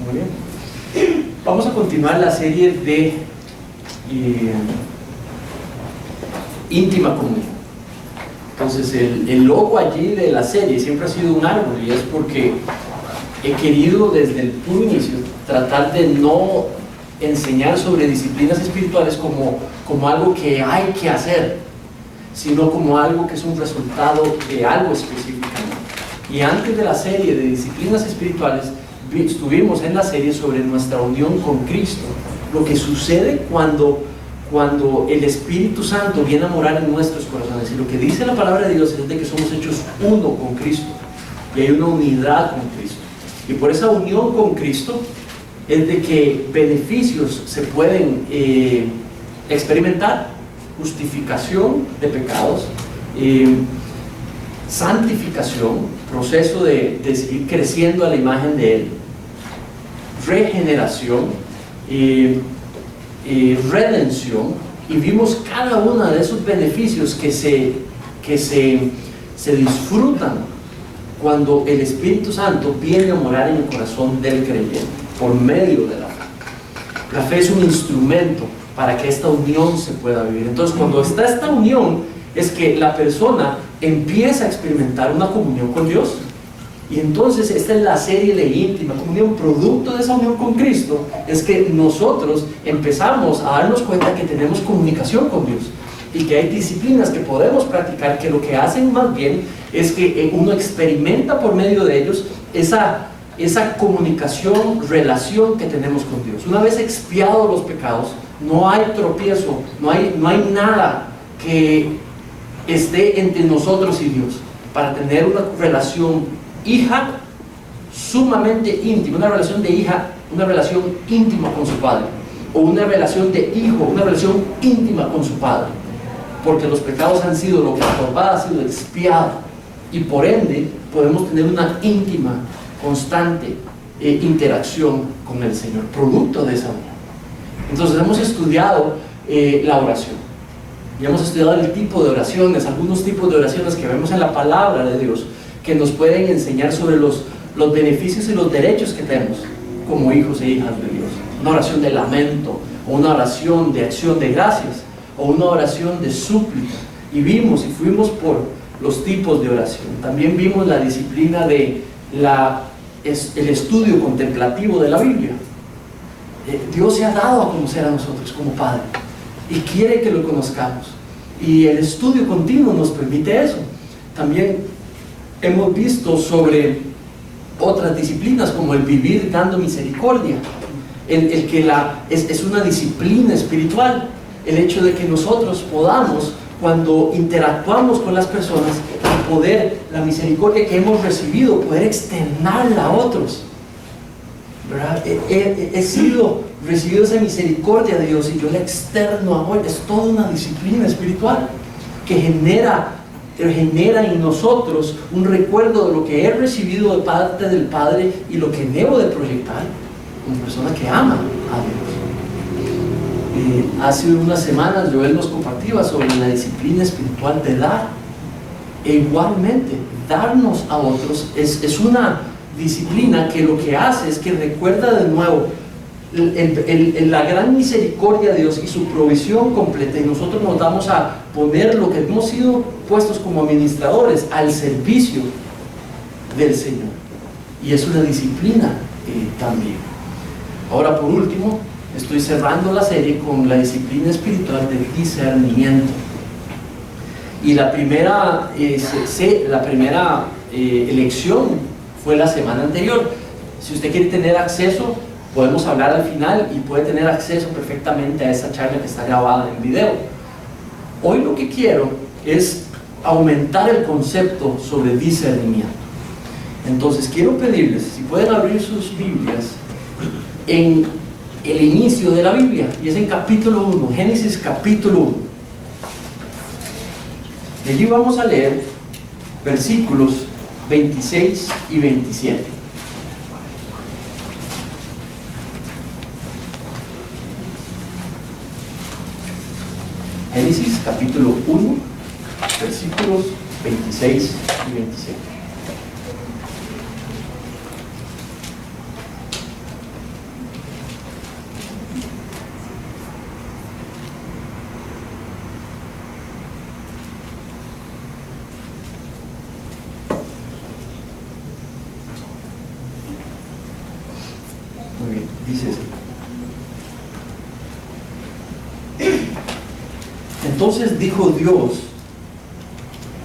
Muy bien. Vamos a continuar la serie de íntima comunión. Entonces el logo allí de la serie siempre ha sido un árbol, y es porque he querido desde el puro inicio tratar de no enseñar sobre disciplinas espirituales como algo que hay que hacer, sino como algo que es un resultado de algo específicamente. Y antes de la serie de disciplinas espirituales, estuvimos en la serie sobre nuestra unión con Cristo, lo que sucede cuando el Espíritu Santo viene a morar en nuestros corazones. Y lo que dice la palabra de Dios es de que somos hechos uno con Cristo, y hay una unidad con Cristo. Y por esa unión con Cristo es de que beneficios se pueden experimentar: justificación de pecados, santificación, proceso de seguir creciendo a la imagen de Él, regeneración, redención, y vimos cada uno de esos beneficios que se disfrutan cuando el Espíritu Santo viene a morar en el corazón del creyente por medio de la fe. La fe es un instrumento para que esta unión se pueda vivir. Entonces, cuando está esta unión, es que la persona empieza a experimentar una comunión con Dios. Y entonces esta es la serie de íntima comunión. Producto de esa unión con Cristo es que nosotros empezamos a darnos cuenta que tenemos comunicación con Dios, y que hay disciplinas que podemos practicar que lo que hacen más bien es que uno experimenta por medio de ellos esa comunicación, relación que tenemos con Dios. Una vez expiados los pecados, no hay tropiezo, no hay nada que esté entre nosotros y Dios para tener una relación hija sumamente íntima, una relación de hija, una relación íntima con su padre, o una relación de hijo, una relación íntima con su padre, porque los pecados han sido, lo que la culpa ha sido expiado, y por ende podemos tener una íntima, constante interacción con el Señor, producto de esa unión. Entonces hemos estudiado la oración, y hemos estudiado el tipo de oraciones, algunos tipos de oraciones que vemos en la palabra de Dios, que nos pueden enseñar sobre los beneficios y los derechos que tenemos como hijos e hijas de Dios. Una oración de lamento, o una oración de acción de gracias, o una oración de súplica. Y vimos y fuimos por los tipos de oración. También vimos la disciplina de el estudio contemplativo de la Biblia. Dios se ha dado a conocer a nosotros como Padre, y quiere que lo conozcamos, y el estudio continuo nos permite eso. También hemos visto sobre otras disciplinas como el vivir dando misericordia, el que es una disciplina espiritual, el hecho de que nosotros podamos, cuando interactuamos con las personas, poder, la misericordia que hemos recibido, poder externarla a otros, ¿verdad? He sido recibido esa misericordia de Dios y yo la externo a otros. Es toda una disciplina espiritual que genera en nosotros un recuerdo de lo que he recibido de parte del Padre y lo que debo de proyectar como persona que ama a Dios. Hace unas semanas Joel nos compartía sobre la disciplina espiritual de dar, e igualmente darnos a otros es una disciplina que lo que hace es que recuerda de nuevo la gran misericordia de Dios y su provisión completa, y nosotros nos vamos a poner lo que hemos sido puestos como administradores al servicio del Señor, y es una disciplina también. Ahora, por último, estoy cerrando la serie con la disciplina espiritual de discernimiento, y la primera elección fue la semana anterior. Si usted quiere tener acceso, podemos hablar al final y puede tener acceso perfectamente a esa charla que está grabada en video. Hoy lo que quiero es aumentar el concepto sobre discernimiento. Entonces quiero pedirles si pueden abrir sus Biblias en el inicio de la Biblia, y es en capítulo 1, Génesis capítulo 1. De allí vamos a leer versículos 26 y 27. Génesis capítulo 1, versículos 26 y 27. dice así: entonces dijo Dios,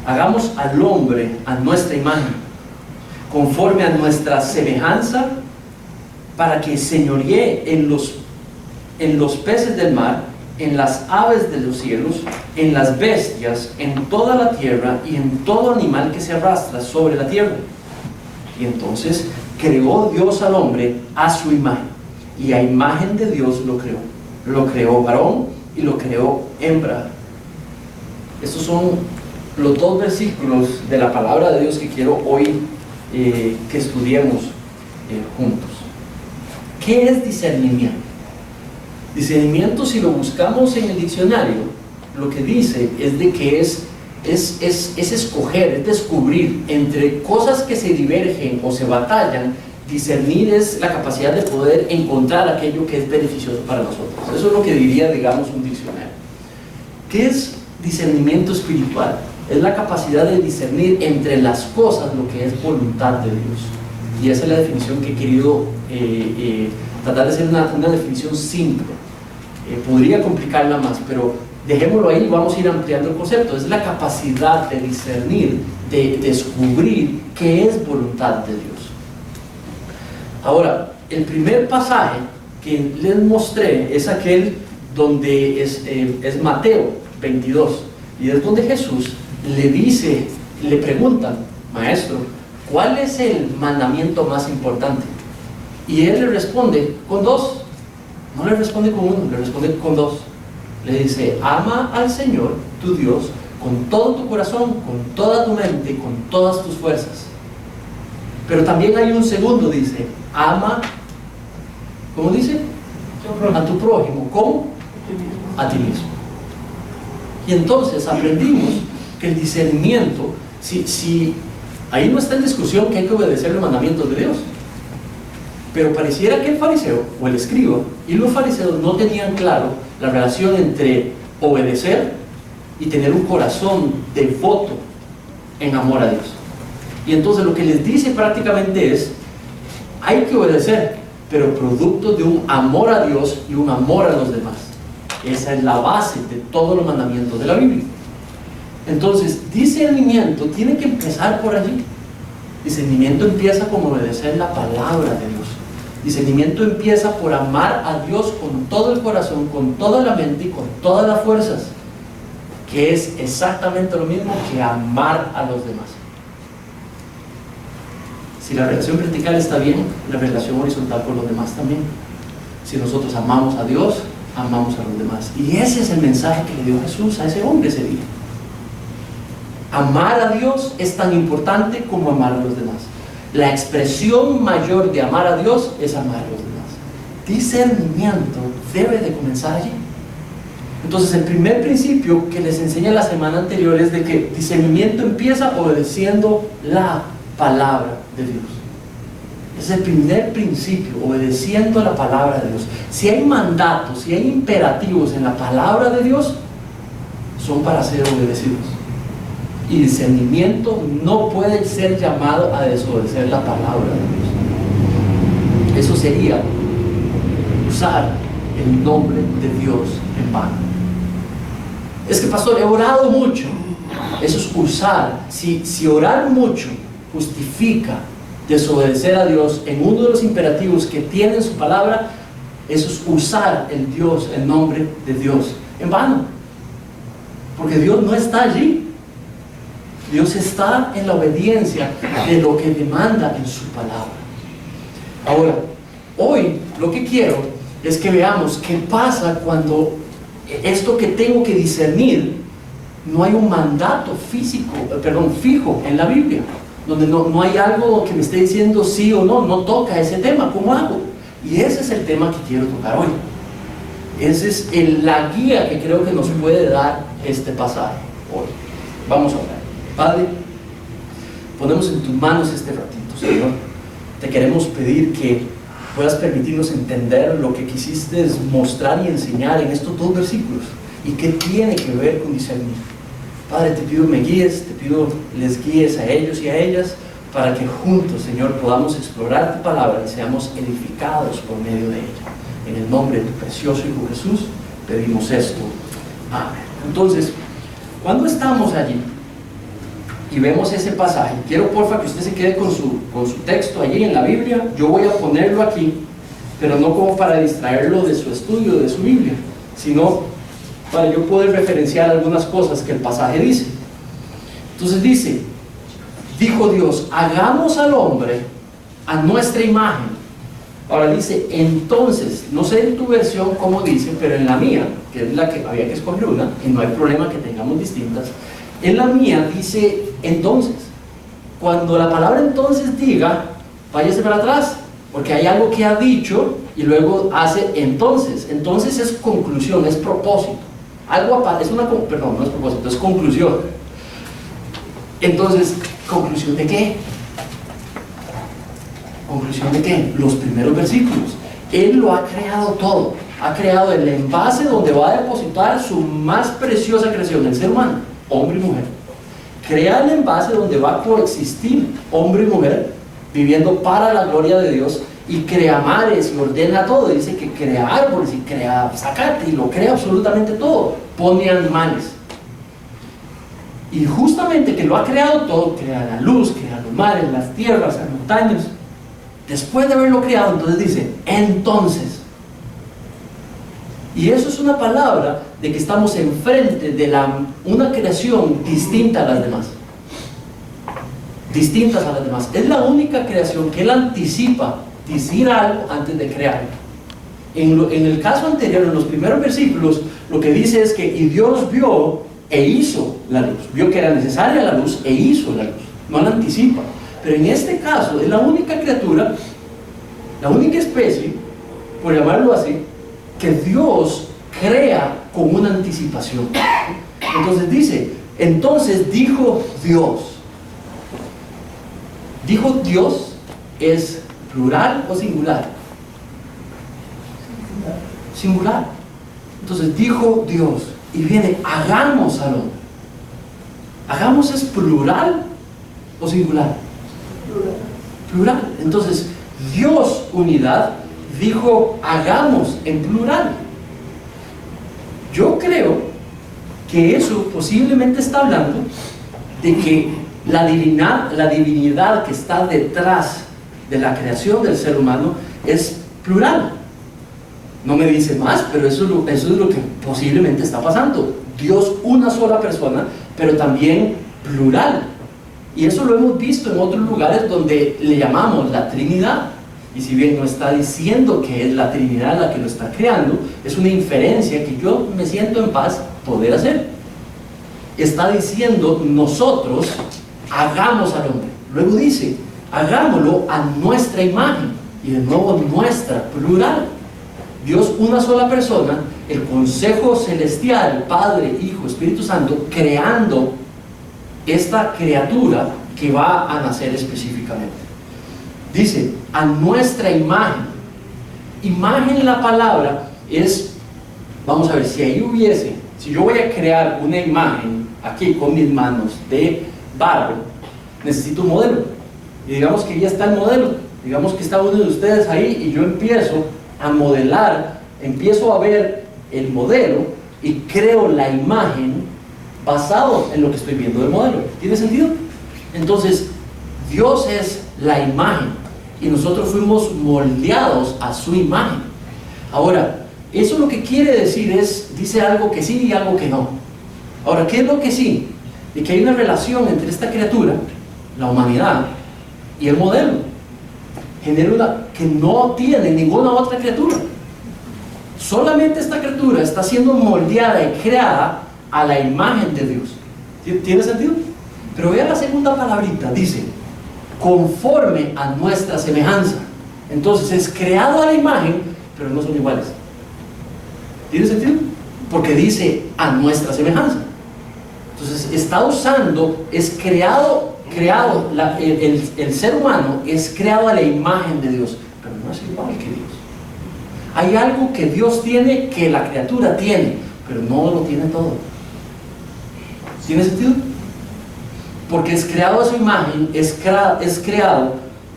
hagamos al hombre a nuestra imagen, conforme a nuestra semejanza, para que señoree en los peces del mar, en las aves de los cielos, en las bestias, en toda la tierra y en todo animal que se arrastra sobre la tierra. Y entonces creó Dios al hombre a su imagen, y a imagen de Dios lo creó varón y lo creó hembra. Estos son los dos versículos de la palabra de Dios que quiero hoy que estudiemos juntos. ¿Qué es discernimiento? Discernimiento, si lo buscamos en el diccionario, lo que dice es de que es escoger, es descubrir entre cosas que se divergen o se batallan. Discernir es la capacidad de poder encontrar aquello que es beneficioso para nosotros. Eso es lo que diría, digamos, un diccionario. ¿Qué es discernimiento espiritual? Es la capacidad de discernir entre las cosas lo que es voluntad de Dios. Y esa es la definición que he querido tratar de hacer una definición simple. Podría complicarla más, pero dejémoslo ahí y vamos a ir ampliando el concepto. Es la capacidad de discernir, de descubrir qué es voluntad de Dios. Ahora, el primer pasaje que les mostré es aquel donde es Mateo 22, y es donde Jesús le preguntan: maestro, ¿cuál es el mandamiento más importante? Y él le responde con dos. No le responde con uno, le responde con dos. Le dice: ama al Señor tu Dios con todo tu corazón, con toda tu mente y con todas tus fuerzas. Pero también hay un segundo, dice: ama, ¿cómo dice? A tu prójimo, ¿cómo? A ti mismo. Y entonces aprendimos que el discernimiento, si ahí no está en discusión que hay que obedecer los mandamientos de Dios, pero pareciera que el fariseo o el escriba y los fariseos no tenían claro la relación entre obedecer y tener un corazón devoto en amor a Dios. Y entonces lo que les dice prácticamente es: hay que obedecer, pero producto de un amor a Dios y un amor a los demás. Esa es la base de todos los mandamientos de la Biblia. Entonces, discernimiento tiene que empezar por allí. Discernimiento empieza con obedecer la palabra de Dios. Discernimiento empieza por amar a Dios con todo el corazón, con toda la mente y con todas las fuerzas, que es exactamente lo mismo que amar a los demás. Si la relación vertical está bien, la relación horizontal con los demás también. Si nosotros amamos a Dios, amamos a los demás. Y ese es el mensaje que le dio Jesús a ese hombre ese día. Amar a Dios es tan importante como amar a los demás. La expresión mayor de amar a Dios es amar a los demás. Discernimiento debe de comenzar allí. Entonces, el primer principio que les enseñé la semana anterior es de que discernimiento empieza obedeciendo la palabra de Dios. Es el primer principio, obedeciendo la palabra de Dios. Si hay mandatos, si hay imperativos en la palabra de Dios, son para ser obedecidos. Y discernimiento no puede ser llamado a desobedecer la palabra de Dios. Eso sería usar el nombre de Dios en vano. Es que, pastor, he orado mucho. Eso es usar. Si orar mucho justifica desobedecer a Dios en uno de los imperativos que tiene en su palabra, eso es usar el nombre de Dios en vano. Porque Dios no está allí. Dios está en la obediencia de lo que demanda en su palabra. Ahora, hoy lo que quiero es que veamos qué pasa cuando esto que tengo que discernir, no hay un mandato fijo en la Biblia, donde no hay algo que me esté diciendo sí o no toca ese tema. ¿Cómo hago? Y ese es el tema que quiero tocar hoy. Esa es la guía que creo que nos puede dar este pasaje hoy. Vamos a orar. Padre, ponemos en tus manos este ratito, Señor. Te queremos pedir que puedas permitirnos entender lo que quisiste mostrar y enseñar en estos dos versículos y qué tiene que ver con discernir. Padre, te pido me guíes, te pido les guíes a ellos y a ellas para que juntos, Señor, podamos explorar tu palabra y seamos edificados por medio de ella. En el nombre de tu precioso Hijo Jesús, pedimos esto. Amén. Entonces, cuando estamos allí y vemos ese pasaje, quiero porfa que usted se quede con su texto allí en la Biblia. Yo voy a ponerlo aquí, pero no como para distraerlo de su estudio de su Biblia, sino para yo poder referenciar algunas cosas que el pasaje dice. Entonces dice: dijo Dios, hagamos al hombre a nuestra imagen. Ahora dice entonces, no sé en tu versión cómo dice, pero en la mía, que es la que había que escoger una, y no hay problema que tengamos distintas, en la mía dice entonces. Cuando la palabra entonces diga, váyase para atrás, porque hay algo que ha dicho y luego hace entonces. Entonces es conclusión, es propósito. Algo aparte, perdón, no es propósito, es conclusión. Entonces, ¿conclusión de qué? ¿Conclusión de qué? Los primeros versículos. Él lo ha creado todo. Ha creado el envase donde va a depositar su más preciosa creación, el ser humano, hombre y mujer. Crea el envase donde va a coexistir hombre y mujer, viviendo para la gloria de Dios, y crea mares y ordena todo. Dice que crea árboles y crea zacate y lo crea absolutamente todo. Pone animales. Y justamente que lo ha creado todo, crea la luz, crea los mares, las tierras, las montañas. Después de haberlo creado, entonces dice, entonces. Y eso es una palabra de que estamos enfrente de una creación distinta a las demás. Distintas a las demás. Es la única creación que Él anticipa decir algo antes de crearlo. En el caso anterior, en los primeros versículos, lo que dice es que y Dios vio e hizo la luz. Vio que era necesaria la luz e hizo la luz. No la anticipa. Pero en este caso es la única criatura, la única especie, por llamarlo así, que Dios crea con una anticipación. Entonces dice, entonces dijo Dios. Dijo Dios, ¿es plural o singular? Singular. Entonces dijo Dios, y viene, hagamos al hombre. ¿Hagamos es plural o singular? Plural. Entonces, Dios, unidad, dijo, hagamos en plural. Yo creo que eso posiblemente está hablando de que la divinidad que está detrás de la creación del ser humano es plural. No me dice más, pero eso es lo que posiblemente está pasando. Dios, una sola persona, pero también plural. Y eso lo hemos visto en otros lugares donde le llamamos la Trinidad. Y si bien no está diciendo que es la Trinidad la que lo está creando, es una inferencia que yo me siento en paz poder hacer. Está diciendo, nosotros hagamos al hombre. Luego dice, hagámoslo a nuestra imagen. Y de nuevo nuestra, plural. Dios, una sola persona, el consejo celestial, Padre, Hijo, Espíritu Santo, creando esta criatura que va a nacer específicamente. Dice, a nuestra imagen. Imagen, la palabra es, vamos a ver, si yo voy a crear una imagen aquí con mis manos de barro, necesito un modelo. Y digamos que ya está el modelo, digamos que está uno de ustedes ahí y yo empiezo a modelar, empiezo a ver el modelo y creo la imagen basado en lo que estoy viendo del modelo. ¿Tiene sentido? Entonces, Dios es la imagen y nosotros fuimos moldeados a su imagen. Ahora, eso lo que quiere decir es, dice algo que sí y algo que no. Ahora, ¿qué es lo que sí? De que hay una relación entre esta criatura, la humanidad, y el modelo. Genera una que no tiene ninguna otra criatura. Solamente esta criatura está siendo moldeada y creada a la imagen de Dios. ¿Tiene sentido? Pero vea la segunda palabrita, dice, conforme a nuestra semejanza. Entonces es creado a la imagen, pero no son iguales. ¿Tiene sentido? Porque dice a nuestra semejanza. Entonces está usando, es creado, el ser humano es creado a la imagen de Dios, pero no es igual que Dios. Hay algo que Dios tiene que la criatura tiene, pero no lo tiene todo. ¿Tiene sentido? porque es creado a su imagen, es creado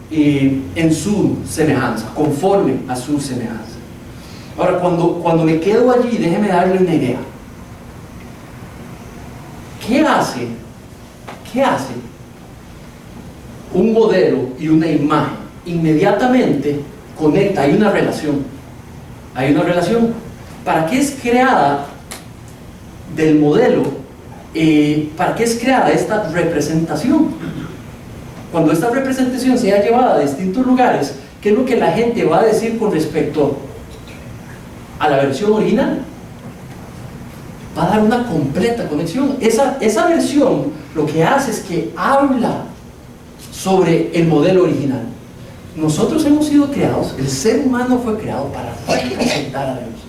en su semejanza, conforme a su semejanza. Ahora, cuando me quedo allí, déjeme darle una idea. ¿Qué hace un modelo y una imagen? Inmediatamente conecta, hay una relación. ¿Para qué es creada del modelo? ¿Para qué es creada esta representación? Cuando esta representación sea llevada a distintos lugares, ¿qué es lo que la gente va a decir con respecto a la versión original? Va a dar una completa conexión. Esa versión lo que hace es que habla sobre el modelo original. Nosotros hemos sido creados, el ser humano fue creado para representar a Dios,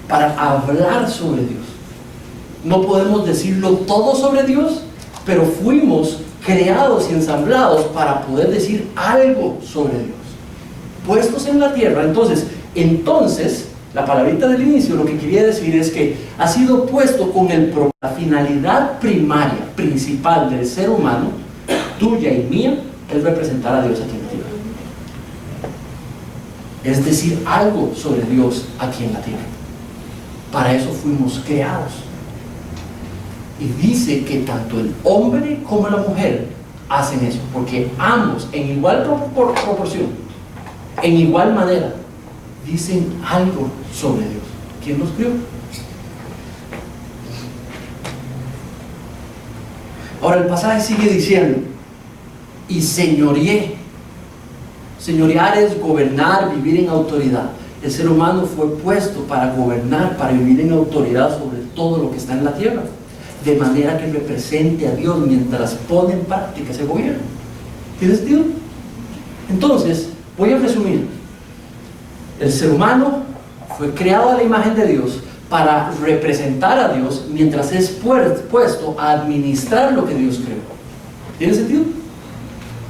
para hablar sobre Dios. No podemos decirlo todo sobre Dios, pero fuimos creados y ensamblados para poder decir algo sobre Dios. Puestos en la tierra, entonces, la palabrita del inicio lo que quería decir es que ha sido puesto con la finalidad primaria, principal del ser humano, tuya y mía, es representar a Dios aquí en la tierra. Es decir algo sobre Dios aquí en la tierra. Para eso fuimos creados. Y dice que tanto el hombre como la mujer hacen eso, porque ambos, en igual proporción, en igual manera, dicen algo sobre Dios. ¿Quién los crió? Ahora el pasaje sigue diciendo, y señoreé. Señorear es gobernar, vivir en autoridad. El ser humano fue puesto para gobernar, para vivir en autoridad sobre todo lo que está en la tierra, de manera que represente a Dios mientras pone en práctica ese gobierno. ¿Tiene sentido? Entonces, voy a resumir. El ser humano fue creado a la imagen de Dios para representar a Dios mientras es puesto a administrar lo que Dios creó. ¿Tiene sentido?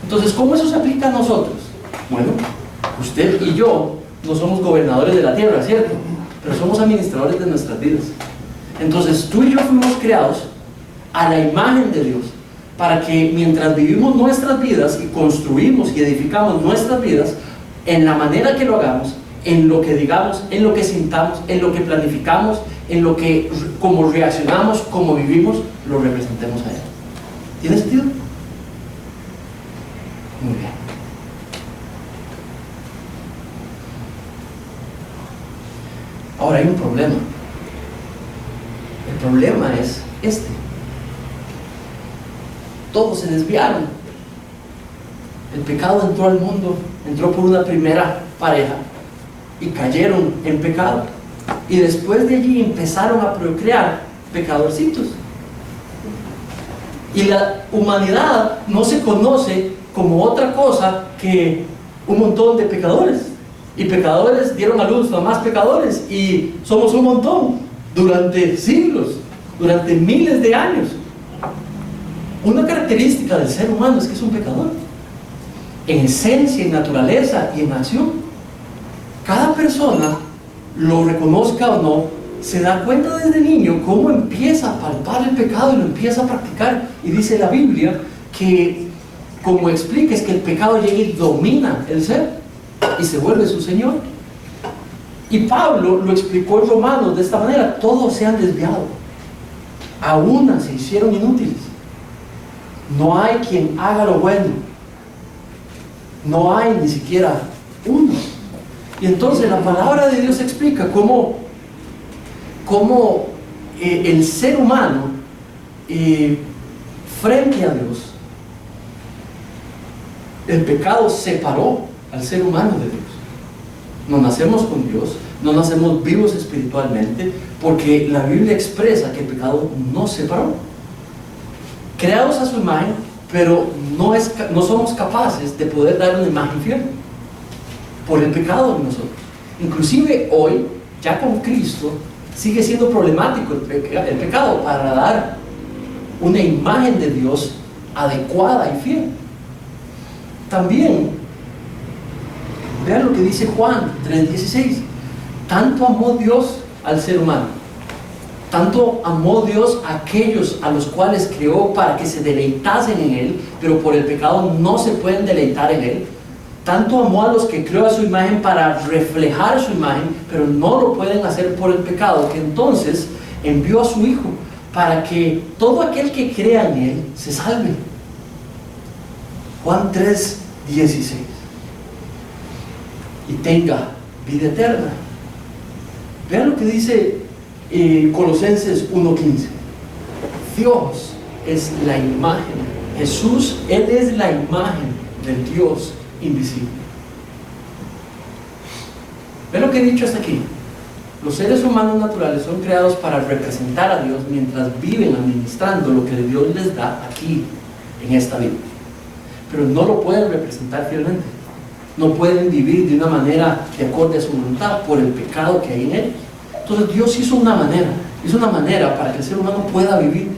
Entonces, ¿cómo eso se aplica a nosotros? Bueno, usted y yo no somos gobernadores de la tierra, ¿cierto? Pero somos administradores de nuestras vidas. Entonces, tú y yo fuimos creados a la imagen de Dios para que mientras vivimos nuestras vidas y construimos y edificamos nuestras vidas, en la manera que lo hagamos, en lo que digamos, en lo que sintamos, en lo que planificamos, en lo que, como reaccionamos, como vivimos, lo representemos a Él. ¿Tiene sentido? Muy bien. Ahora hay un problema. El problema es este. Todos se desviaron. El pecado entró al mundo, entró por una primera pareja y cayeron en pecado. Y después de allí empezaron a procrear pecadorcitos. Y la humanidad no se conoce como otra cosa que un montón de pecadores. Y pecadores dieron a luz a más pecadores. Y somos un montón durante siglos, durante miles de años. Una característica del ser humano es que es un pecador. En esencia, en naturaleza y en acción. Cada persona, lo reconozca o no, se da cuenta desde niño cómo empieza a palpar el pecado y lo empieza a practicar. Y dice la Biblia que, como explica, es que el pecado llega y domina el ser y se vuelve su Señor. Y Pablo lo explicó en Romanos de esta manera: todos se han desviado, a una se hicieron inútiles. No hay quien haga lo bueno, no hay ni siquiera uno. Y entonces la palabra de Dios explica cómo el ser humano frente a Dios, el pecado separó al ser humano de Dios. No nacemos con Dios, no nacemos vivos espiritualmente, porque la Biblia expresa que el pecado nos separó. Creados a su imagen, pero no somos capaces de poder dar una imagen fiel por el pecado de nosotros. Inclusive hoy, ya con Cristo, sigue siendo problemático el pecado para dar una imagen de Dios adecuada y fiel. También, vean lo que dice Juan 3:16: tanto amó Dios al ser humano Tanto amó Dios a aquellos a los cuales creó para que se deleitasen en Él, pero por el pecado no se pueden deleitar en Él. Tanto amó a los que creó a su imagen para reflejar su imagen, pero no lo pueden hacer por el pecado, que entonces envió a su Hijo para que todo aquel que crea en Él se salve. Juan 3:16. Y tenga vida eterna. Vean lo que dice Colosenses 1:15. Dios es la imagen. Jesús, Él es la imagen del Dios invisible. Vean lo que he dicho hasta aquí. Los seres humanos naturales son creados para representar a Dios mientras viven administrando lo que Dios les da aquí, en esta vida. Pero no lo pueden representar fielmente. No pueden vivir de una manera de acorde a su voluntad por el pecado que hay en ellos. Entonces Dios hizo una manera para que el ser humano pueda vivir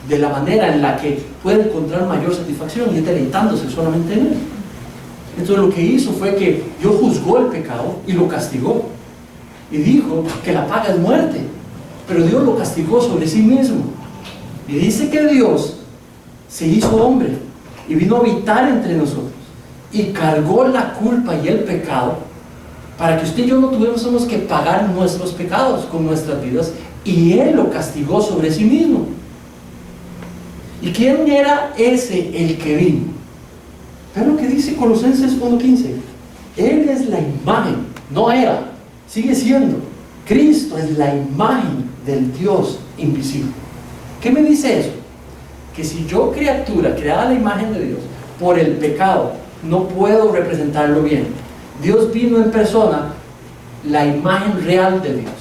de la manera en la que puede encontrar mayor satisfacción y es deleitándose solamente en Él. Entonces lo que hizo fue que Dios juzgó el pecado y lo castigó. Y dijo que la paga es muerte. Pero Dios lo castigó sobre sí mismo. Y dice que Dios se hizo hombre y vino a habitar entre nosotros. Y cargó la culpa y el pecado para que usted y yo no tuviésemos que pagar nuestros pecados con nuestras vidas. Y Él lo castigó sobre sí mismo. ¿Y quién era ese el que vino? Vean lo que dice Colosenses 1:15. Él es la imagen, no era, sigue siendo. Cristo es la imagen del Dios invisible. ¿Qué me dice eso? Que si yo, criatura, creada a la imagen de Dios, por el pecado, no puedo representarlo bien. Dios vino en persona, la imagen real de Dios,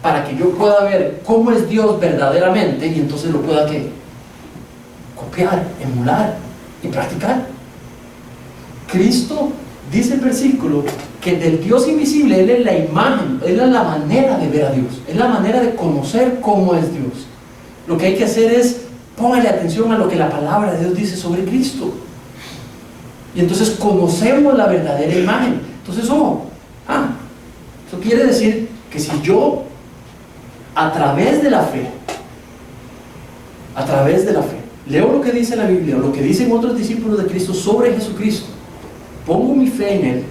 para que yo pueda ver cómo es Dios verdaderamente y entonces lo pueda ¿qué? Copiar, emular y practicar. Cristo, dice el versículo, que del Dios invisible Él es la imagen, Él es la manera de ver a Dios, es la manera de conocer cómo es Dios. Lo que hay que hacer es póngale atención a lo que la palabra de Dios dice sobre Cristo. Y entonces conocemos la verdadera imagen. Entonces, eso quiere decir que si yo, a través de la fe, leo lo que dice la Biblia, lo que dicen otros discípulos de Cristo sobre Jesucristo, pongo mi fe en Él,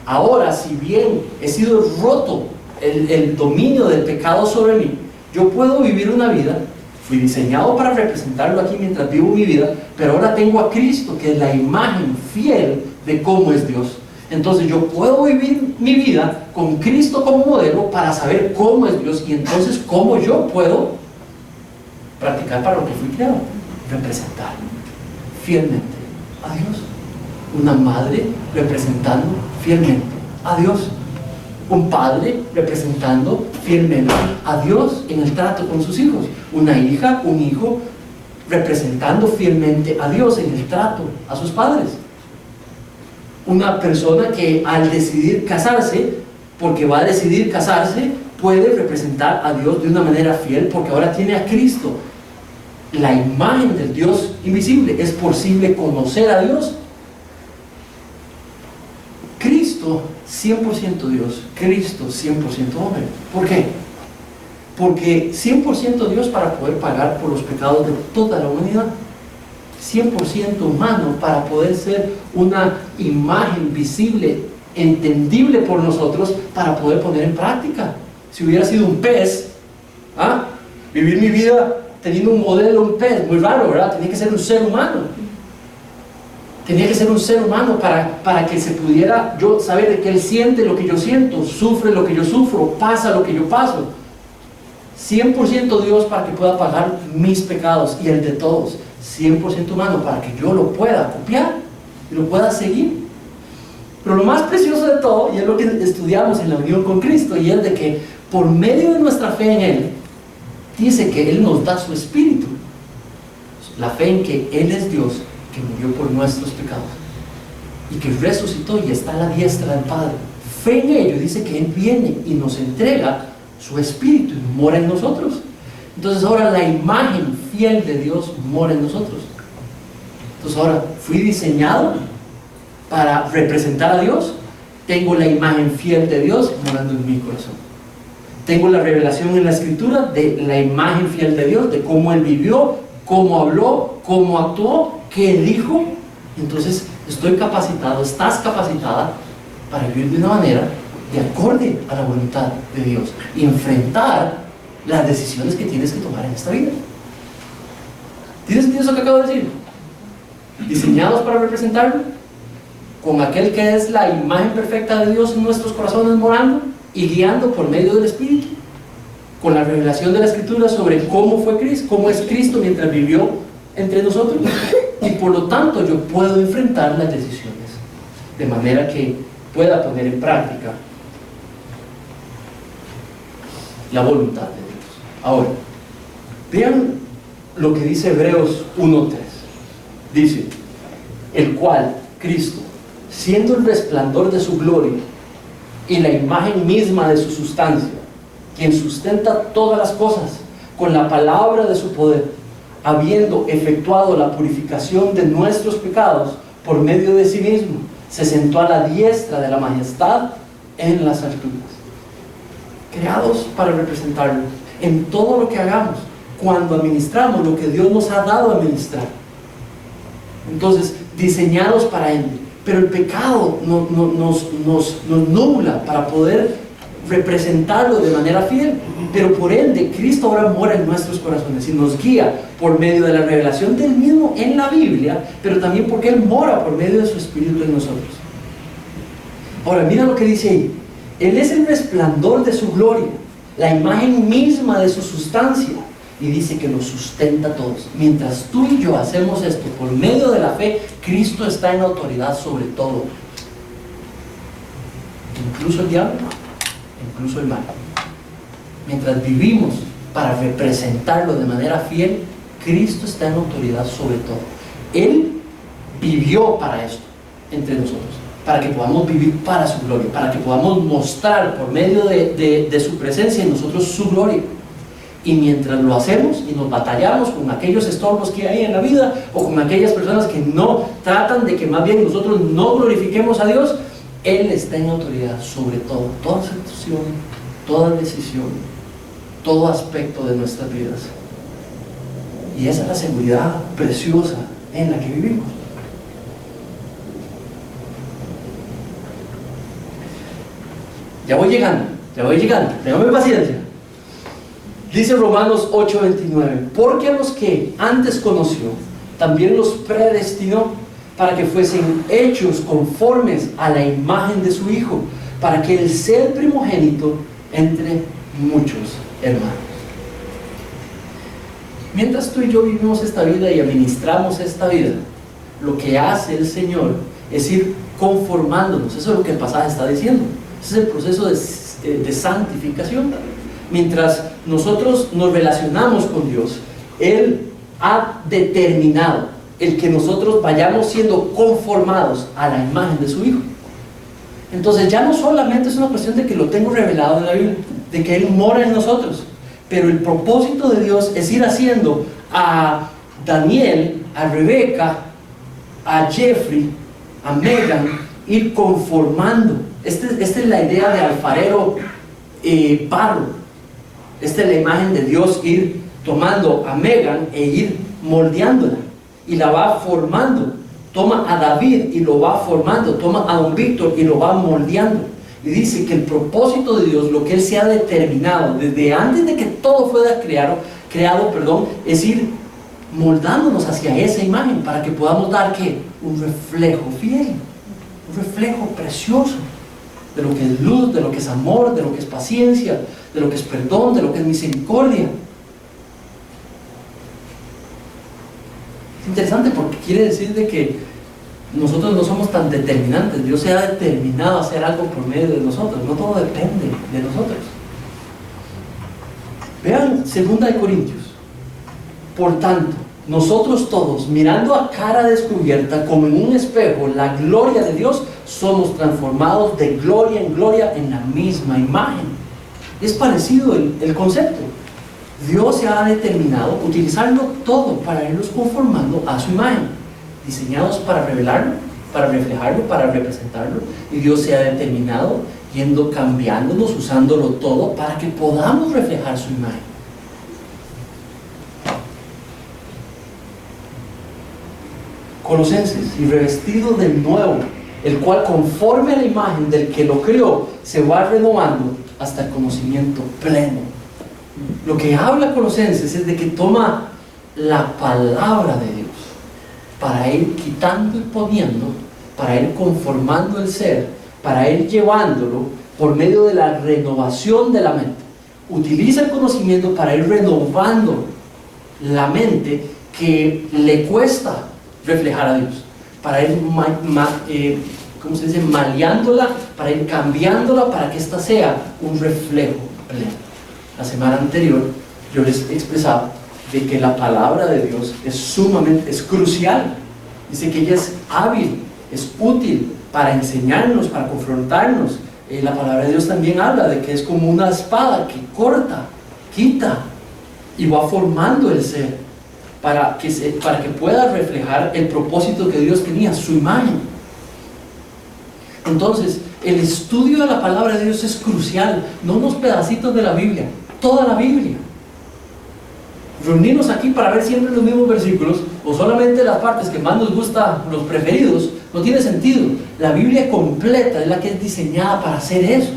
ahora si bien he sido roto el dominio del pecado sobre mí, yo puedo vivir una vida. Fui diseñado para representarlo aquí mientras vivo mi vida, pero ahora tengo a Cristo, que es la imagen fiel de cómo es Dios. Entonces yo puedo vivir mi vida con Cristo como modelo para saber cómo es Dios y entonces cómo yo puedo practicar para lo que fui creado, representar fielmente a Dios. Una madre representando fielmente a Dios. Un padre representando fielmente a Dios en el trato con sus hijos. Una hija, un hijo representando fielmente a Dios en el trato a sus padres. Una persona que al decidir casarse, porque va a decidir casarse, puede representar a Dios de una manera fiel porque ahora tiene a Cristo, la imagen del Dios invisible. Es posible conocer a Dios. Cristo 100% Dios, Cristo 100% hombre. ¿Por qué? Porque 100% Dios para poder pagar por los pecados de toda la humanidad, 100% humano para poder ser una imagen visible, entendible por nosotros, para poder poner en práctica. Si hubiera sido un pez, vivir mi vida teniendo un modelo de un pez, muy raro, ¿verdad? Tenía que ser un ser humano. Tenía que ser un ser humano para que se pudiera yo saber de que Él siente lo que yo siento, sufre lo que yo sufro, pasa lo que yo paso. 100% Dios para que pueda pagar mis pecados y el de todos. 100% humano para que yo lo pueda copiar y lo pueda seguir. Pero lo más precioso de todo, y es lo que estudiamos en la unión con Cristo, y es de que por medio de nuestra fe en Él, dice que Él nos da su espíritu. La fe en que Él es Dios, que murió por nuestros pecados y que resucitó y está a la diestra del Padre. Fe en ello, dice que Él viene y nos entrega su espíritu y mora en nosotros. Entonces ahora la imagen fiel de Dios mora en nosotros. Entonces ahora fui diseñado para representar a Dios, tengo la imagen fiel de Dios morando en mi corazón. Tengo la revelación en la Escritura de la imagen fiel de Dios, de cómo Él vivió, cómo habló, cómo actuó, qué dijo. Entonces estoy capacitado, estás capacitada para vivir de una manera de acorde a la voluntad de Dios y enfrentar las decisiones que tienes que tomar en esta vida. ¿Tiene sentido eso que acabo de decir? Diseñados para representarlo, con aquel que es la imagen perfecta de Dios en nuestros corazones morando y guiando por medio del Espíritu, con la revelación de la Escritura sobre cómo fue Cristo, cómo es Cristo mientras vivió entre nosotros, y por lo tanto yo puedo enfrentar las decisiones de manera que pueda poner en práctica la voluntad de Dios. Ahora, vean lo que dice Hebreos 1:3. Dice: el cual, Cristo, siendo el resplandor de su gloria y la imagen misma de su sustancia, quien sustenta todas las cosas con la palabra de su poder, habiendo efectuado la purificación de nuestros pecados por medio de sí mismo, se sentó a la diestra de la majestad en las alturas. Creados para representarlo en todo lo que hagamos, cuando administramos lo que Dios nos ha dado a administrar. Entonces, diseñados para Él. Pero el pecado nos nubla para poder representarlo de manera fiel. Pero por ende, Cristo ahora mora en nuestros corazones y nos guía por medio de la revelación del mismo en la Biblia, pero también porque Él mora por medio de su Espíritu en nosotros. Ahora, mira lo que dice ahí. Él es el resplandor de su gloria, la imagen misma de su sustancia, y dice que nos sustenta a todos. Mientras tú y yo hacemos esto por medio de la fe, Cristo está en autoridad sobre todo, incluso el diablo, incluso el mal. Mientras vivimos para representarlo de manera fiel, Cristo está en autoridad sobre todo. Él vivió para esto entre nosotros, para que podamos vivir para su gloria, para que podamos mostrar por medio de su presencia en nosotros su gloria. Y mientras lo hacemos y nos batallamos con aquellos estorbos que hay en la vida, o con aquellas personas que no tratan de que más bien nosotros no glorifiquemos a Dios, Él está en autoridad sobre todo, toda situación, toda decisión, todo aspecto de nuestras vidas. Y esa es la seguridad preciosa en la que vivimos. Ya voy llegando, téngame paciencia. Dice Romanos 8:29: porque a los que antes conoció, también los predestinó para que fuesen hechos conformes a la imagen de su Hijo, para que Él sea el primogénito entre muchos hermanos. Mientras tú y yo vivimos esta vida y administramos esta vida, lo que hace el Señor es ir conformándonos. Eso es lo que el pasaje está diciendo. Ese es el proceso de santificación. Mientras nosotros nos relacionamos con Dios, Él ha determinado el que nosotros vayamos siendo conformados a la imagen de su Hijo. Entonces ya no solamente es una cuestión de que lo tengo revelado en la Biblia, de que Él mora en nosotros, pero el propósito de Dios es ir haciendo a Daniel, a Rebeca, a Jeffrey, a Megan, ir conformando. Esta es la idea de alfarero barro. Esta es la imagen de Dios, ir tomando a Megan e ir moldeándola, y la va formando. Toma a David y lo va formando, toma a don Víctor y lo va moldeando. Y dice que el propósito de Dios, lo que Él se ha determinado desde antes de que todo fuera creado, es ir moldándonos hacia esa imagen, para que podamos dar ¿qué? Un reflejo fiel, un reflejo precioso de lo que es luz, de lo que es amor, de lo que es paciencia, de lo que es perdón, de lo que es misericordia. Es interesante porque quiere decir de que nosotros no somos tan determinantes. Dios se ha determinado a hacer algo por medio de nosotros. No todo depende de nosotros. Vean 2 Corintios. Por tanto, nosotros todos, mirando a cara descubierta como en un espejo la gloria de Dios, somos transformados de gloria en gloria en la misma imagen. Es parecido el concepto. Dios se ha determinado utilizarlo todo para irnos conformando a su imagen, diseñados para revelarlo, para reflejarlo, para representarlo. Y Dios se ha determinado yendo cambiándonos, usándolo todo para que podamos reflejar su imagen. Colosenses, y revestido de nuevo, el cual conforme a la imagen del que lo creó, se va renovando hasta el conocimiento pleno. Lo que habla Colosenses es de que toma la palabra de Dios para ir quitando y poniendo, para ir conformando el ser, para ir llevándolo por medio de la renovación de la mente. Utiliza el conocimiento para ir renovando la mente que le cuesta reflejar a Dios, para ir maleándola, para ir cambiándola para que ésta sea un reflejo pleno. La semana anterior yo les expresaba de que la palabra de Dios es crucial. Dice que ella es hábil, es útil para enseñarnos, para confrontarnos. La palabra de Dios también habla de que es como una espada que corta, quita y va formando el ser para que pueda reflejar el propósito que Dios tenía, su imagen. Entonces, el estudio de la palabra de Dios es crucial, no unos pedacitos de la Biblia, toda la Biblia. Reunirnos aquí para ver siempre los mismos versículos o solamente las partes que más nos gustan, los preferidos, no tiene sentido. La Biblia completa es la que es diseñada para hacer eso.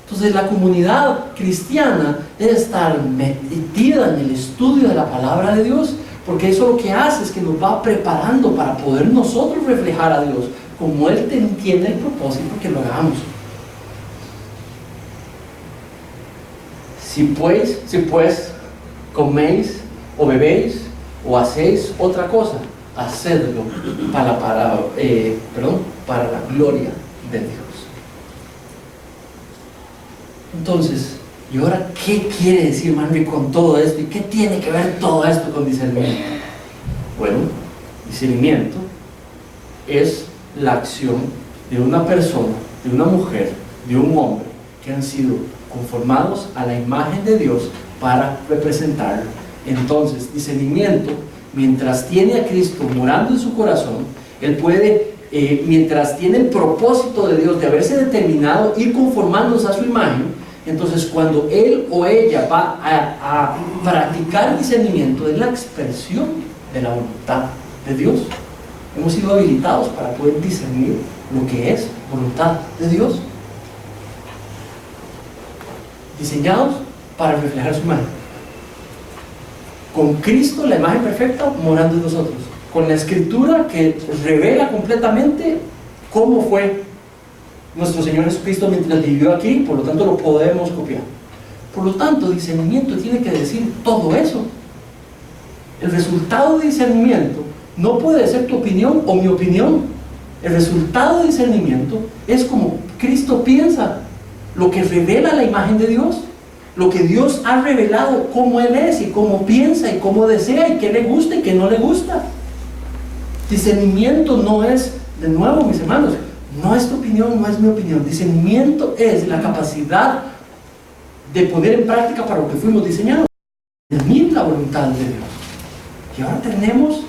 Entonces la comunidad cristiana debe estar metida en el estudio de la palabra de Dios, porque eso lo que hace es que nos va preparando para poder nosotros reflejar a Dios como Él tiene el propósito que lo hagamos. Si pues coméis o bebéis o hacéis otra cosa, hacedlo para la gloria de Dios. Entonces, ¿y ahora qué quiere decir Manri con todo esto? ¿Y qué tiene que ver todo esto con discernimiento? Bueno, discernimiento es la acción de una persona, de una mujer, de un hombre que han sido conformados a la imagen de Dios para representarlo. Entonces, discernimiento, mientras tiene a Cristo morando en su corazón, él puede, mientras tiene el propósito de Dios de haberse determinado ir conformándose a su imagen, entonces cuando él o ella va a practicar discernimiento, es la expresión de la voluntad de Dios. Hemos sido habilitados para poder discernir lo que es voluntad de Dios, diseñados para reflejar su imagen. Con Cristo, la imagen perfecta, morando en nosotros. Con la Escritura que revela completamente cómo fue nuestro Señor Jesucristo mientras vivió aquí, por lo tanto lo podemos copiar. Por lo tanto, discernimiento tiene que decir todo eso. El resultado de discernimiento no puede ser tu opinión o mi opinión. El resultado de discernimiento es como Cristo piensa, lo que revela la imagen de Dios, lo que Dios ha revelado, cómo Él es y cómo piensa y cómo desea y qué le gusta y qué no le gusta. Discernimiento no es, de nuevo mis hermanos, no es tu opinión, no es mi opinión. Discernimiento es la capacidad de poner en práctica para lo que fuimos diseñados, discernir la voluntad de Dios. Y ahora tenemos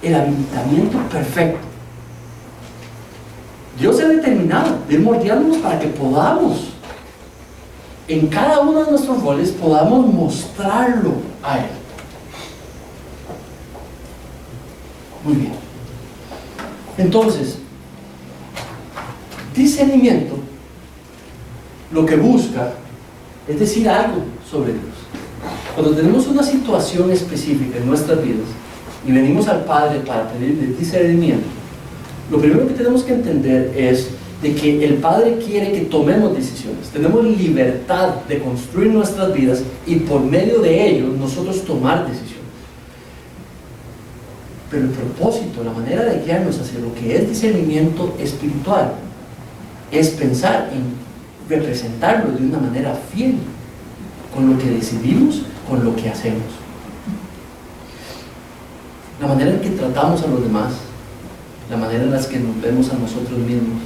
el habilitamiento perfecto. Dios ha determinado de ir moldeándonos para que podamos, en cada uno de nuestros roles, podamos mostrarlo a Él. Muy bien. Entonces, discernimiento lo que busca es decir algo sobre Dios. Cuando tenemos una situación específica en nuestras vidas y venimos al Padre para pedirle discernimiento, lo primero que tenemos que entender es de que el Padre quiere que tomemos decisiones. Tenemos libertad de construir nuestras vidas y por medio de ello nosotros tomar decisiones. Pero el propósito, la manera de guiarnos hacia lo que es discernimiento espiritual es pensar en representarlo de una manera fiel con lo que decidimos, con lo que hacemos. La manera en que tratamos a los demás, la manera en la que nos vemos a nosotros mismos,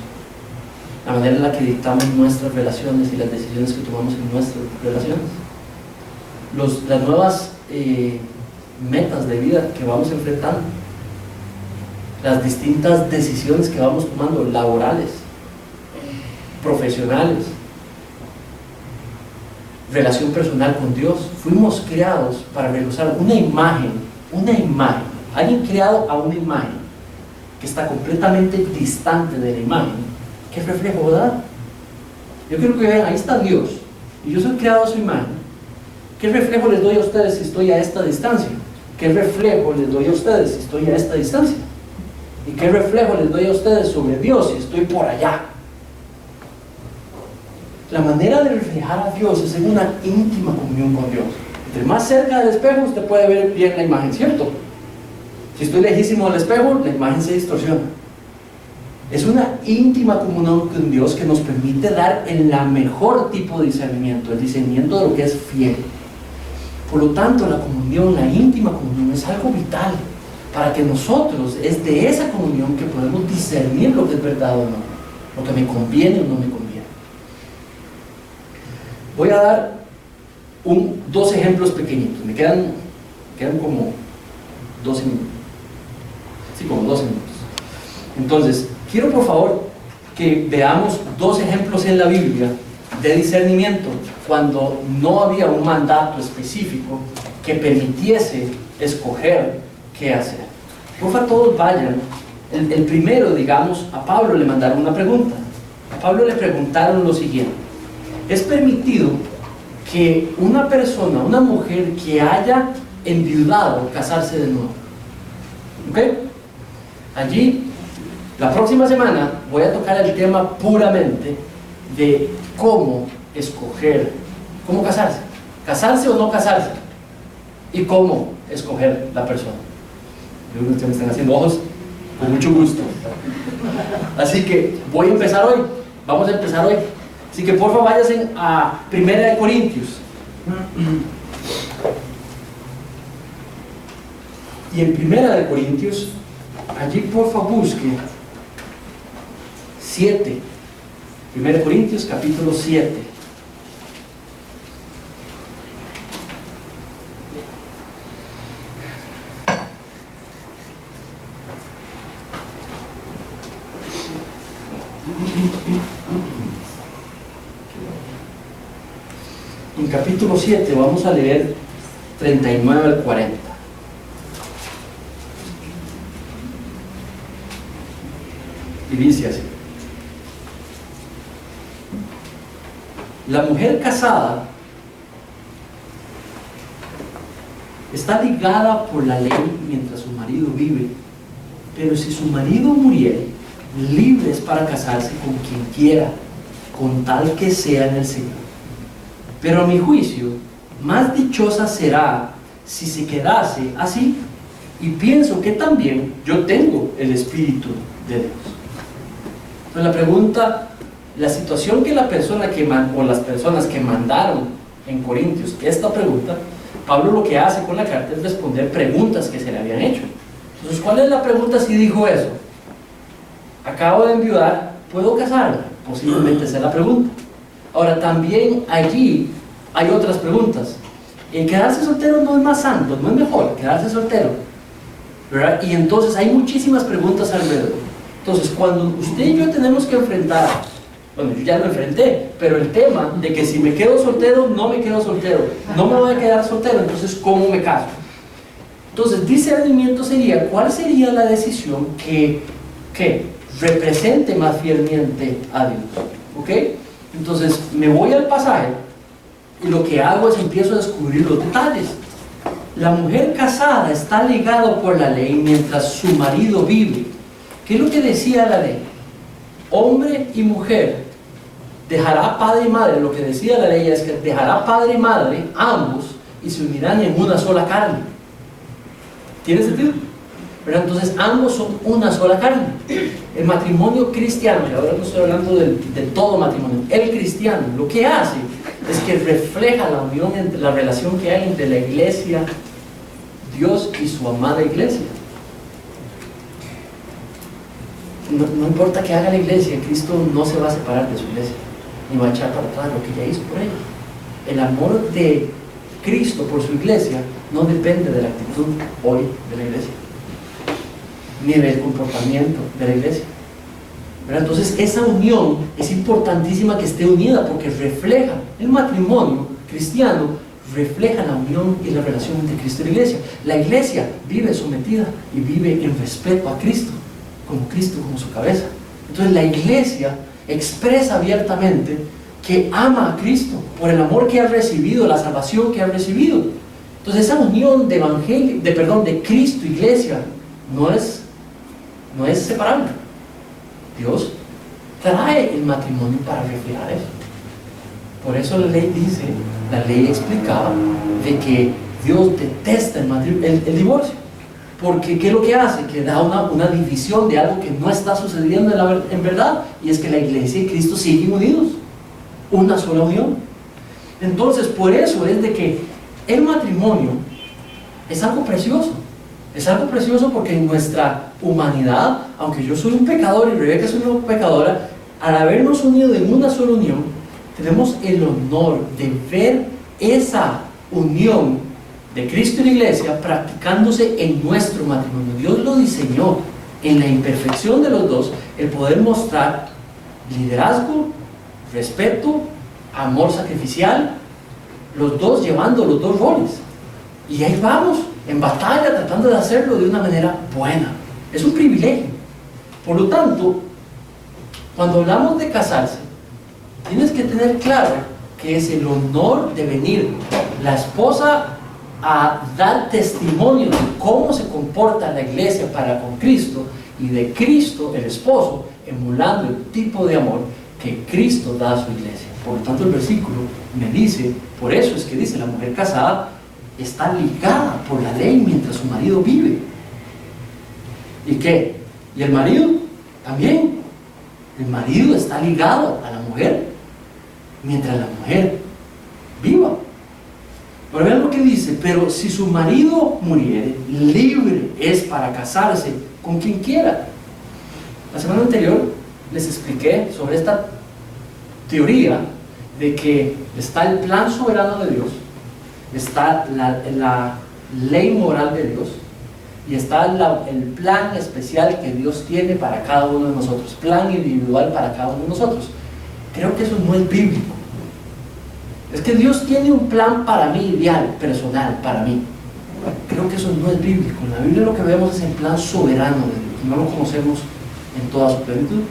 la manera en la que dictamos nuestras relaciones y las decisiones que tomamos en nuestras relaciones, las nuevas metas de vida que vamos enfrentando, las distintas decisiones que vamos tomando, laborales, profesionales, relación personal con Dios. Fuimos creados para realizar una imagen, alguien creado a una imagen que está completamente distante de la imagen. ¿Qué reflejo, verdad? Yo quiero que vean, ahí está Dios, y yo soy creado a su imagen. ¿Qué reflejo les doy a ustedes si estoy a esta distancia? ¿Qué reflejo les doy a ustedes si estoy a esta distancia? ¿Y qué reflejo les doy a ustedes sobre Dios si estoy por allá? La manera de reflejar a Dios es en una íntima comunión con Dios. Entre más cerca del espejo, usted puede ver bien la imagen, ¿cierto? Si estoy lejísimo del espejo, la imagen se distorsiona. Es una íntima comunión con Dios que nos permite dar el mejor tipo de discernimiento, el discernimiento de lo que es fiel. Por lo tanto, la comunión, la íntima comunión, es algo vital para que nosotros, es de esa comunión que podemos discernir lo que es verdad o no, lo que me conviene o no me conviene. Voy a dar dos ejemplos pequeñitos, me quedan como 12 minutos. Sí, como 12 minutos. Entonces, quiero por favor que veamos dos ejemplos en la Biblia de discernimiento cuando no había un mandato específico que permitiese escoger qué hacer. Por favor, todos vayan. El primero, digamos, a Pablo le mandaron una pregunta. A Pablo le preguntaron lo siguiente: ¿es permitido que una persona, una mujer que haya enviudado, casarse de nuevo? ¿Ok? Allí, la próxima semana voy a tocar el tema puramente de cómo escoger, cómo casarse o no casarse, y cómo escoger la persona. Ustedes me están haciendo ojos, con mucho gusto. Así que voy a empezar hoy, vamos a empezar hoy. Así que por favor váyanse a 1 Corintios. Y en 1 Corintios, allí por favor busque 7. 1 Corintios capítulo 7. En capítulo 7 vamos a leer 39 al 40. Y dice así: la mujer casada está ligada por la ley mientras su marido vive, pero si su marido muriere, libre es para casarse con quien quiera, con tal que sea en el Señor. Pero a mi juicio, más dichosa será si se quedase así, y pienso que también yo tengo el Espíritu de Dios. Entonces la pregunta, la situación que la persona que o las personas que mandaron en Corintios esta pregunta, Pablo lo que hace con la carta es responder preguntas que se le habían hecho. Entonces, ¿cuál es la pregunta si dijo eso? Acabo de enviudar, ¿puedo casarme? Posiblemente esa es la pregunta. Ahora, también allí hay otras preguntas. ¿Quedarse soltero no es más santo? ¿No es mejor quedarse soltero? ¿Verdad? Y entonces hay muchísimas preguntas alrededor. Entonces, cuando usted y yo tenemos que enfrentar, bueno, yo ya lo enfrenté, pero el tema de que si me quedo soltero, no me quedo soltero, no me voy a quedar soltero, entonces, ¿cómo me caso? Entonces, discernimiento sería, ¿cuál sería la decisión que represente más fielmente a Dios? ¿Ok? Entonces, me voy al pasaje y lo que hago es empiezo a descubrir los detalles. La mujer casada está ligada por la ley mientras su marido vive. ¿Qué es lo que decía la ley? Hombre y mujer dejará padre y madre. Lo que decía la ley es que dejará padre y madre ambos y se unirán en una sola carne. ¿Tiene sentido? Pero entonces ambos son una sola carne. El matrimonio cristiano, y ahora no estoy hablando de todo matrimonio, el cristiano lo que hace es que refleja la unión, entre la relación que hay entre la iglesia, Dios y su amada iglesia. No importa qué haga la iglesia, Cristo no se va a separar de su iglesia, ni va a echar para atrás lo que ya hizo por ella. El amor de Cristo por su iglesia no depende de la actitud hoy de la iglesia, ni del comportamiento de la iglesia. ¿verdad? Entonces esa unión es importantísima que esté unida, porque refleja el matrimonio cristiano, refleja la unión y la relación entre Cristo y la iglesia. La iglesia vive sometida y vive en respeto a Cristo como su cabeza. Entonces la iglesia expresa abiertamente que ama a Cristo por el amor que ha recibido, la salvación que ha recibido. Entonces esa unión de evangelio, de Cristo, iglesia, no es separable. Dios trae el matrimonio para reflejar eso. Por eso la ley explicaba de que Dios detesta el divorcio. Porque ¿qué es lo que hace? Que da una división de algo que no está sucediendo en verdad, y es que la iglesia y Cristo siguen unidos, una sola unión. Entonces por eso es de que el matrimonio es algo precioso. Es algo precioso porque en nuestra humanidad, aunque yo soy un pecador y Rebeca es una pecadora, al habernos unido en una sola unión, tenemos el honor de ver esa unión de Cristo y la iglesia practicándose en nuestro matrimonio. Dios lo diseñó en la imperfección de los dos, el poder mostrar liderazgo, respeto, amor sacrificial, los dos llevando los dos roles. Y ahí vamos, en batalla, tratando de hacerlo de una manera buena. Es un privilegio. Por lo tanto, cuando hablamos de casarse, tienes que tener claro que es el honor de venir la esposa a dar testimonio de cómo se comporta la iglesia para con Cristo, y de Cristo, el esposo, emulando el tipo de amor que Cristo da a su iglesia. Por lo tanto, el versículo me dice, por eso es que dice, la mujer casada está ligada por la ley mientras su marido vive. ¿Y qué? ¿Y el marido? También. El marido está ligado a la mujer mientras la mujer viva. Pero vean lo que dice: pero si su marido muriere, libre es para casarse con quien quiera. La semana anterior les expliqué sobre esta teoría de que está el plan soberano de Dios, está la ley moral de Dios, y está el plan especial que Dios tiene para cada uno de nosotros, plan individual para cada uno de nosotros. Creo que eso no es bíblico. Es que Dios tiene un plan para mí, ideal, personal, para mí. Creo que eso no es bíblico. En la Biblia lo que vemos es el plan soberano de Dios. No lo conocemos en toda su plenitud,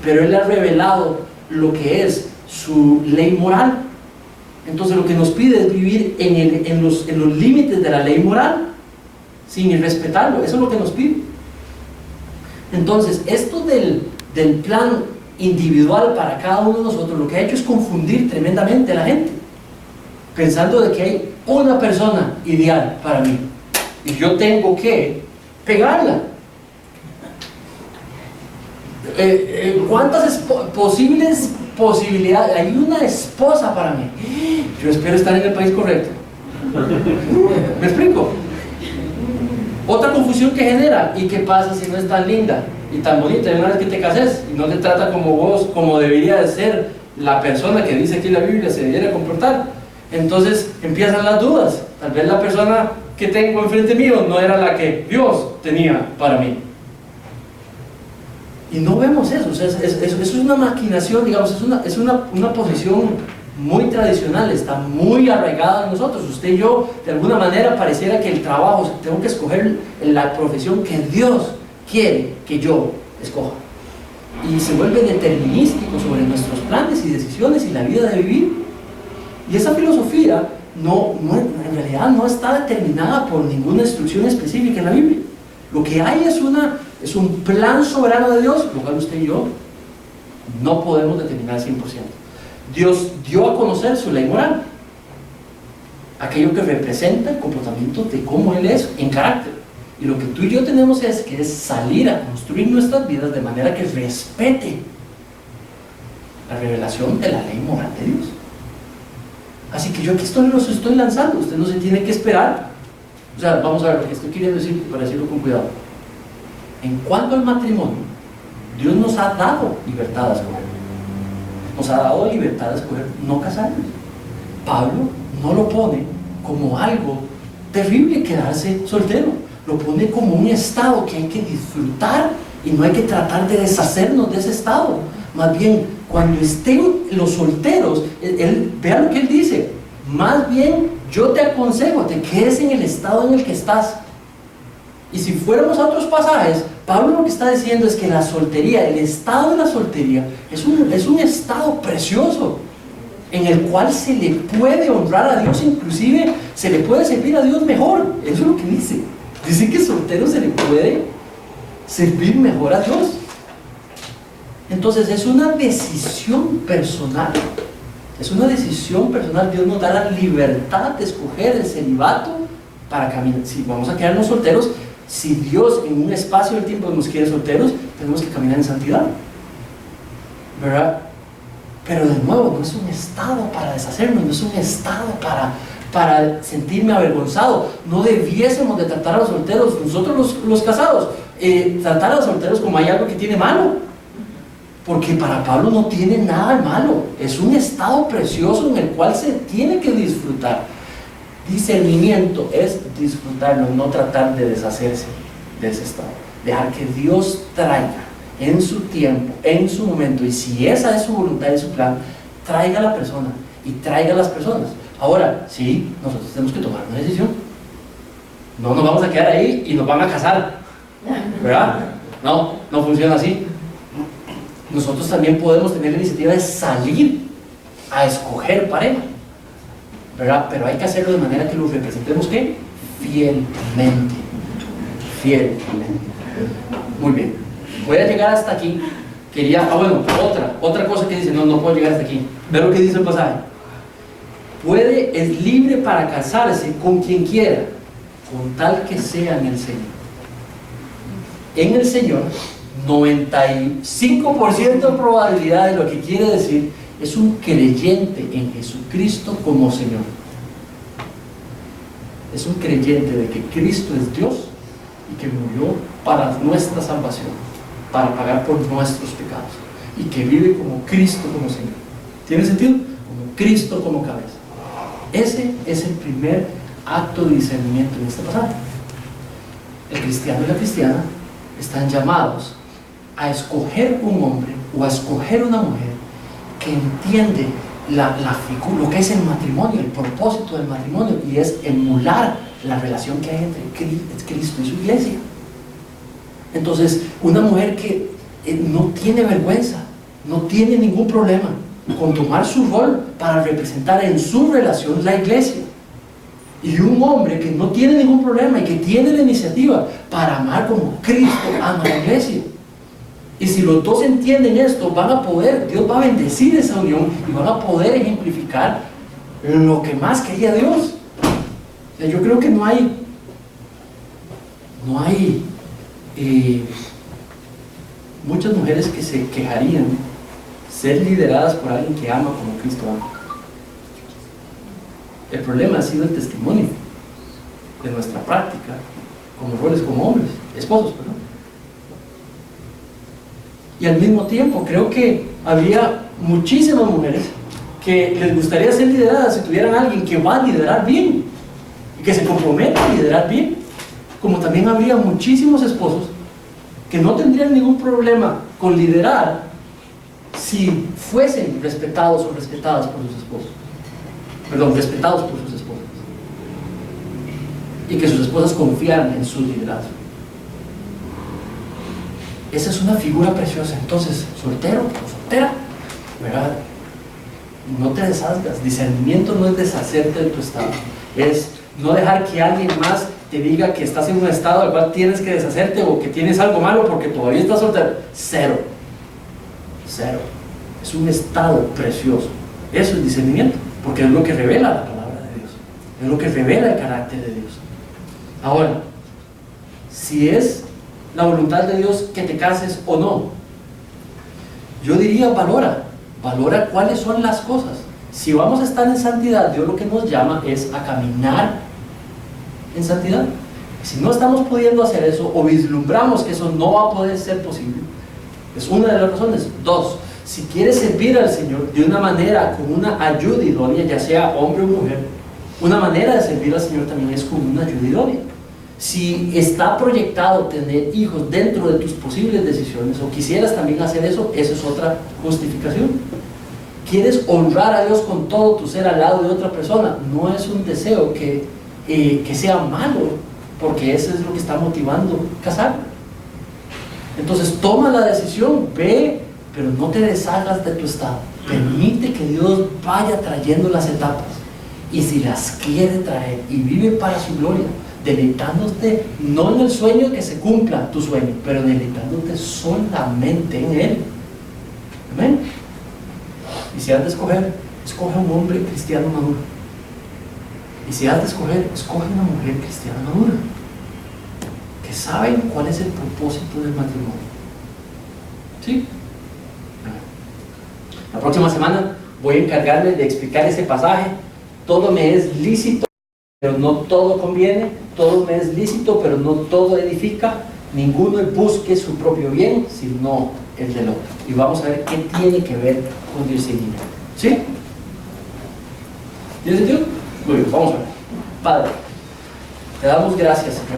pero Él ha revelado lo que es su ley moral. Entonces lo que nos pide es vivir en los límites de la ley moral, sin irrespetarlo. Eso es lo que nos pide. Entonces esto del plan individual para cada uno de nosotros, lo que ha hecho es confundir tremendamente a la gente, pensando de que hay una persona ideal para mí y yo tengo que pegarla. ¿Cuántas posibles posibilidades? Hay una esposa para mí. Yo espero estar en el país correcto. ¿Me explico? Otra confusión que genera: ¿y qué pasa si no es tan linda y tan bonita? Y una vez que te cases y no te trata como vos, como debería de ser la persona que dice aquí la Biblia se debiera comportar, entonces empiezan las dudas. Tal vez la persona que tengo enfrente mío no era la que Dios tenía para mí. Y no vemos eso. O sea, eso es una maquinación, digamos, es una posición muy tradicional, está muy arraigada en nosotros. Usted y yo, de alguna manera, pareciera que el trabajo, tengo que escoger la profesión que Dios quiere que yo escoja, y se vuelve determinístico sobre nuestros planes y decisiones y la vida de vivir. Y esa filosofía en realidad no está determinada por ninguna instrucción específica en la Biblia. Lo que hay es un plan soberano de Dios, lo cual usted y yo no podemos determinar al 100%. Dios dio a conocer su ley moral, aquello que representa el comportamiento de cómo Él es en carácter. Y lo que tú y yo tenemos es salir a construir nuestras vidas de manera que respete la revelación de la ley moral de Dios. Así que yo aquí los estoy lanzando. Usted no se tiene que esperar. O sea, vamos a ver lo que estoy queriendo decir, para decirlo con cuidado. En cuanto al matrimonio, Dios nos ha dado libertad a escoger. Nos ha dado libertad a escoger no casarnos. Pablo no lo pone como algo terrible quedarse soltero. Lo pone como un estado que hay que disfrutar Y no hay que tratar de deshacernos de ese estado. Más bien, cuando estén los solteros, vean lo que él dice. Más bien, yo te aconsejo, te quedes en el estado en el que estás. Y si fuéramos a otros pasajes, Pablo lo que está diciendo es que la soltería, el estado de la soltería, es un estado precioso, en el cual se le puede honrar a Dios, inclusive se le puede servir a Dios mejor. Eso es lo que dice. Dice que soltero se le puede servir mejor a Dios. Entonces es una decisión personal. Es una decisión personal. Dios nos da la libertad de escoger el celibato para caminar. Si vamos a quedarnos solteros, si Dios en un espacio del tiempo nos quiere solteros, tenemos que caminar en santidad, ¿verdad? Pero de nuevo, no es un estado para deshacernos, no es un estado para sentirme avergonzado. No debiésemos de tratar a los solteros, nosotros los casados, tratar a los solteros como hay algo que tiene malo, porque para Pablo no tiene nada de malo. Es un estado precioso en el cual se tiene que disfrutar. Discernimiento es disfrutarlo, no tratar de deshacerse de ese estado. Dejar que Dios traiga en su tiempo, en su momento, y si esa es su voluntad y su plan, traiga a la persona y traiga a las personas. Ahora, sí, nosotros tenemos que tomar una decisión. No nos vamos a quedar ahí y nos van a casar, ¿verdad? No funciona así. Nosotros también podemos tener la iniciativa de salir a escoger pareja, ¿verdad? Pero hay que hacerlo de manera que lo representemos, ¿qué? Fielmente. Muy bien, voy a llegar hasta aquí. Otra cosa que dice, no puedo llegar hasta aquí. Ve lo que dice el pasaje. Es libre para casarse con quien quiera, con tal que sea en el Señor. En el Señor, 95% de probabilidad de lo que quiere decir es un creyente en Jesucristo como Señor. Es un creyente de que Cristo es Dios y que murió para nuestra salvación, para pagar por nuestros pecados, y que vive como Cristo como Señor. ¿Tiene sentido? Como Cristo como cabeza. Ese es el primer acto de discernimiento en este pasaje. El cristiano y la cristiana están llamados a escoger un hombre o a escoger una mujer que entiende lo que es el matrimonio, el propósito del matrimonio, y es emular la relación que hay entre Cristo y su iglesia. Entonces, una mujer que no tiene vergüenza, no tiene ningún problema con tomar su rol para representar en su relación la iglesia, y un hombre que no tiene ningún problema y que tiene la iniciativa para amar como Cristo ama a la iglesia. Y si los dos entienden esto, Dios va a bendecir esa unión y van a poder ejemplificar lo que más quería Dios. O sea, yo creo que no hay muchas mujeres que se quejarían ser lideradas por alguien que ama como Cristo ama. El problema ha sido el testimonio de nuestra práctica como roles como hombres, esposos, perdón. Y al mismo tiempo creo que habría muchísimas mujeres que les gustaría ser lideradas si tuvieran alguien que va a liderar bien y que se comprometa a liderar bien, como también habría muchísimos esposos que no tendrían ningún problema con liderar si fuesen respetados o respetadas por sus esposos, respetados por sus esposas, y que sus esposas confiaran en su liderazgo. Esa es una figura preciosa. Entonces, soltero o soltera, ¿verdad? No te deshagas. Discernimiento no es deshacerte de tu estado, es no dejar que alguien más te diga que estás en un estado al cual tienes que deshacerte o que tienes algo malo porque todavía estás soltero. Cero. Es un estado precioso. Eso es discernimiento, porque es lo que revela la palabra de Dios, es lo que revela el carácter de Dios. Ahora, si es la voluntad de Dios que te cases o no, yo diría valora cuáles son las cosas. Si vamos a estar en santidad, Dios lo que nos llama es a caminar en santidad. Si no estamos pudiendo hacer eso o vislumbramos que eso no va a poder ser posible, es una de las razones. Dos, si quieres servir al Señor de una manera, con una ayuda idónea, ya sea hombre o mujer, una manera de servir al Señor también es con una ayuda idónea. Si está proyectado tener hijos dentro de tus posibles decisiones o quisieras también hacer eso, eso es otra justificación. ¿Quieres honrar a Dios con todo tu ser al lado de otra persona? No es un deseo que sea malo, porque eso es lo que está motivando casar. Entonces toma la decisión, ve, pero no te deshagas de tu estado. Permite que Dios vaya trayendo las etapas, y si las quiere traer, y vive para su gloria, deleitándote no en el sueño, que se cumpla tu sueño, pero deleitándote solamente en Él. Amén. Y si has de escoger, escoge a un hombre cristiano maduro. Y si has de escoger, escoge a una mujer cristiana madura, que saben cuál es el propósito del matrimonio. ¿Sí? La próxima semana voy a encargarme de explicar ese pasaje. Todo me es lícito, pero no todo conviene. Todo me es lícito, pero no todo edifica. Ninguno busque su propio bien, sino el del otro. Y vamos a ver qué tiene que ver con discernimiento. ¿Sí? ¿Tiene sentido? Muy bien, vamos a ver. Padre, te damos gracias, Señor.